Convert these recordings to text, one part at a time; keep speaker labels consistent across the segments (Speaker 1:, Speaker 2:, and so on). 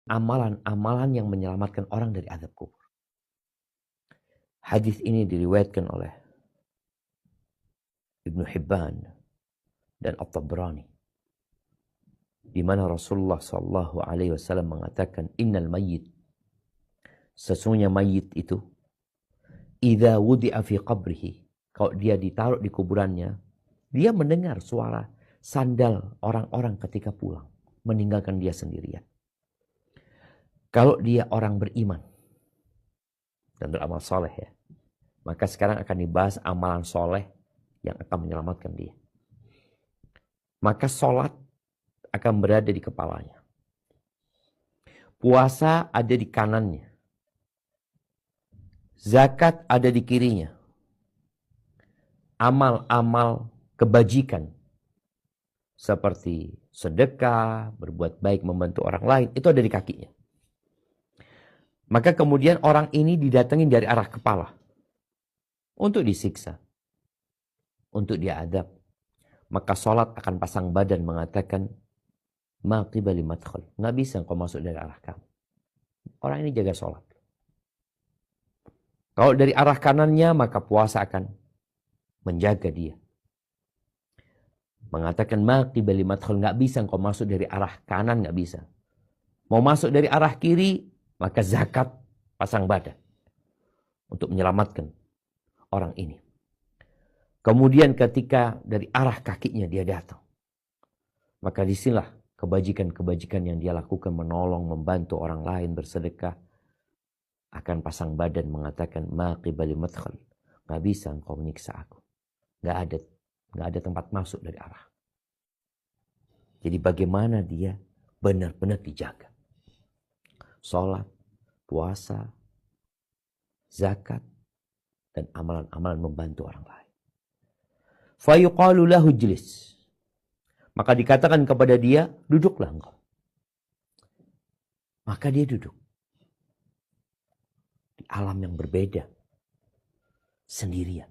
Speaker 1: amalan-amalan yang menyelamatkan orang dari azab kubur. Hadis ini diriwayatkan oleh Ibnu Hibban dan At-Tabrani, di mana Rasulullah sallallahu alaihi wasallam mengatakan, innal mayyit, sesungguhnya mayit itu, idza wudi'a fi qabrihi, kalau dia ditaruh di kuburannya, dia mendengar suara sandal orang-orang ketika pulang, meninggalkan dia sendirian. Kalau dia orang beriman dan beramal soleh ya, maka sekarang akan dibahas amalan soleh yang akan menyelamatkan dia. Maka sholat akan berada di kepalanya. Puasa ada di kanannya. Zakat ada di kirinya. Amal-amal kebajikan seperti sedekah, berbuat baik, membantu orang lain, itu ada di kakinya. Maka kemudian orang ini didatengin dari arah kepala untuk disiksa, untuk diadab. Maka sholat akan pasang badan mengatakan, ma qibali madkhal, nggak bisa engkau masuk dari arah kamu. Orang ini jaga sholat. Kalau dari arah kanannya, maka puasa akan menjaga dia. Mengatakan ma qibali madkhal, nggak bisa engkau masuk dari arah kanan, nggak bisa. Mau masuk dari arah kiri, maka zakat pasang badan untuk menyelamatkan orang ini. Kemudian ketika dari arah kakinya dia datang, maka disinilah kebajikan-kebajikan yang dia lakukan, menolong, membantu orang lain, bersedekah, akan pasang badan mengatakan, ma qibali madkhal, nggak bisa engkau menyiksa aku. Nggak ada tempat masuk dari arah. Jadi bagaimana dia benar-benar dijaga. Sholat, puasa, zakat, dan amalan-amalan membantu orang lain. Fayuqalu lahu jlis. Maka dikatakan kepada dia, duduklah engkau. Maka dia duduk. Di alam yang berbeda. Sendirian.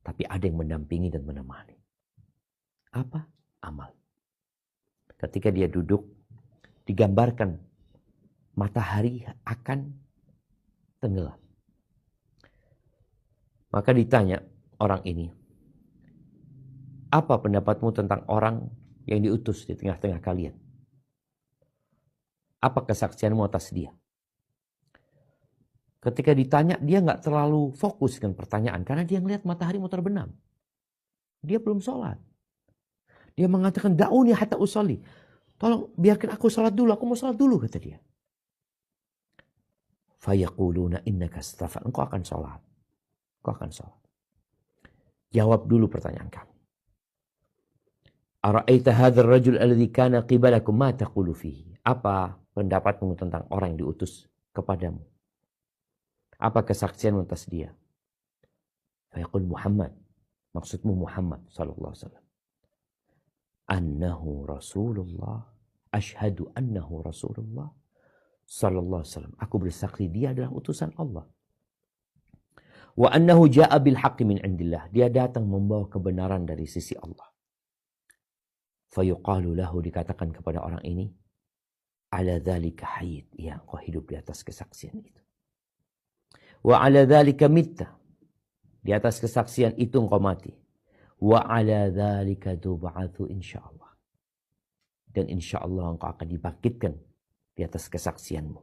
Speaker 1: Tapi ada yang mendampingi dan menemani. Apa? Amal. Ketika dia duduk, digambarkan matahari akan tenggelam. Maka ditanya orang ini, apa pendapatmu tentang orang yang diutus di tengah-tengah kalian? Apa kesaksianmu atas dia? Ketika ditanya, dia nggak terlalu fokus dengan pertanyaan, karena dia melihat matahari mau terbenam. Dia belum sholat. Dia mengatakan, da'uni hatta usolli. Tolong biarkan aku sholat dulu, aku mau sholat dulu, kata dia. Fayaquluna innaka astaghfar. Engkau akan sholat. Engkau akan sholat. Jawab dulu pertanyaan kamu. Ara'aita hadzal rajul alladhi kana qibalakum ma taqulu fihi? Apa pendapatmu tentang orang yang diutus kepadamu? Apa kesaksianmu atas dia? Fayaqul Muhammad. Maksudmu Muhammad sallallahu alaihi wasallam. Annahu Rasulullah. Ashhadu annahu Rasulullah sallallahu alaihi wasallam. Aku bersaksi dia adalah utusan Allah. Wa annahu jaa'a bil haqqi min indillah. Dia datang membawa kebenaran dari sisi Allah. Fayuqalu lahu, dikatakan kepada orang ini, ala dzalika hayyit, ya engkau hidup di atas kesaksian itu. Wa ala dzalika mitta, di atas kesaksian itu engkau mati. Wa ala dzalika tub'atsu insyaallah, dan insyaallah engkau akan dibangkitkan di atas kesaksianmu.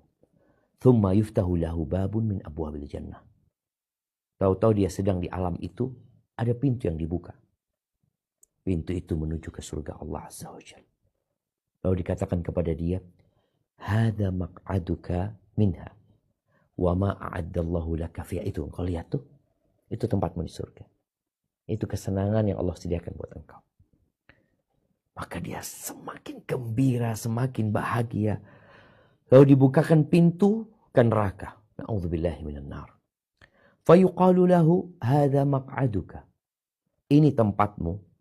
Speaker 1: Thumma yuftahu lahu babun min abwabil jannah. Tahu-tahu dia sedang di alam itu, ada pintu yang dibuka. Pintu itu menuju ke surga Allah Azza wa Jalla. Lalu dikatakan kepada dia, hadza maq'aduka minha wa ma a'addallahu laka fiha. Itu engkau lihat tuh, itu tempatmu di surga. Itu kesenangan yang Allah sediakan buat engkau. Maka dia semakin gembira, semakin bahagia. Lalu dibukakan pintu ke neraka. Na'udzubillahi minan nar. Fayuqalu lahu hadza maq'aduka. Ini tempatmu.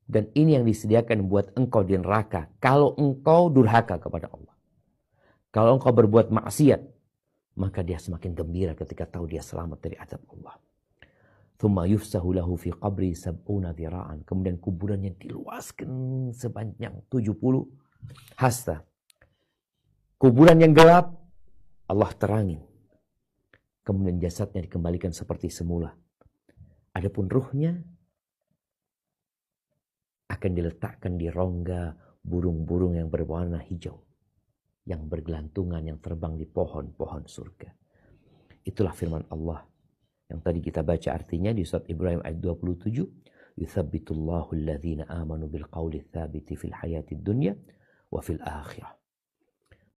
Speaker 1: Dan ini yang disediakan buat engkau di neraka. Kalau engkau durhaka kepada Allah. Kalau engkau berbuat maksiat. Maka dia semakin gembira ketika tahu dia selamat dari azab Allah. Thumma yufsahu lahu fi qabri sab'una dhira'an. Kemudian kuburannya diluaskan sepanjang 70 hasta. Kuburan yang gelap, Allah terangin. Kemudian jasadnya dikembalikan seperti semula. Adapun ruhnya akan diletakkan di rongga burung-burung yang berwarna hijau. Yang bergelantungan, yang terbang di pohon-pohon surga. Itulah firman Allah. Yang tadi kita baca artinya di surat Ibrahim ayat 27. Yuthabbitullahu alladhina amanu bilqawli thabiti fil hayatid dunya wa fil akhirah.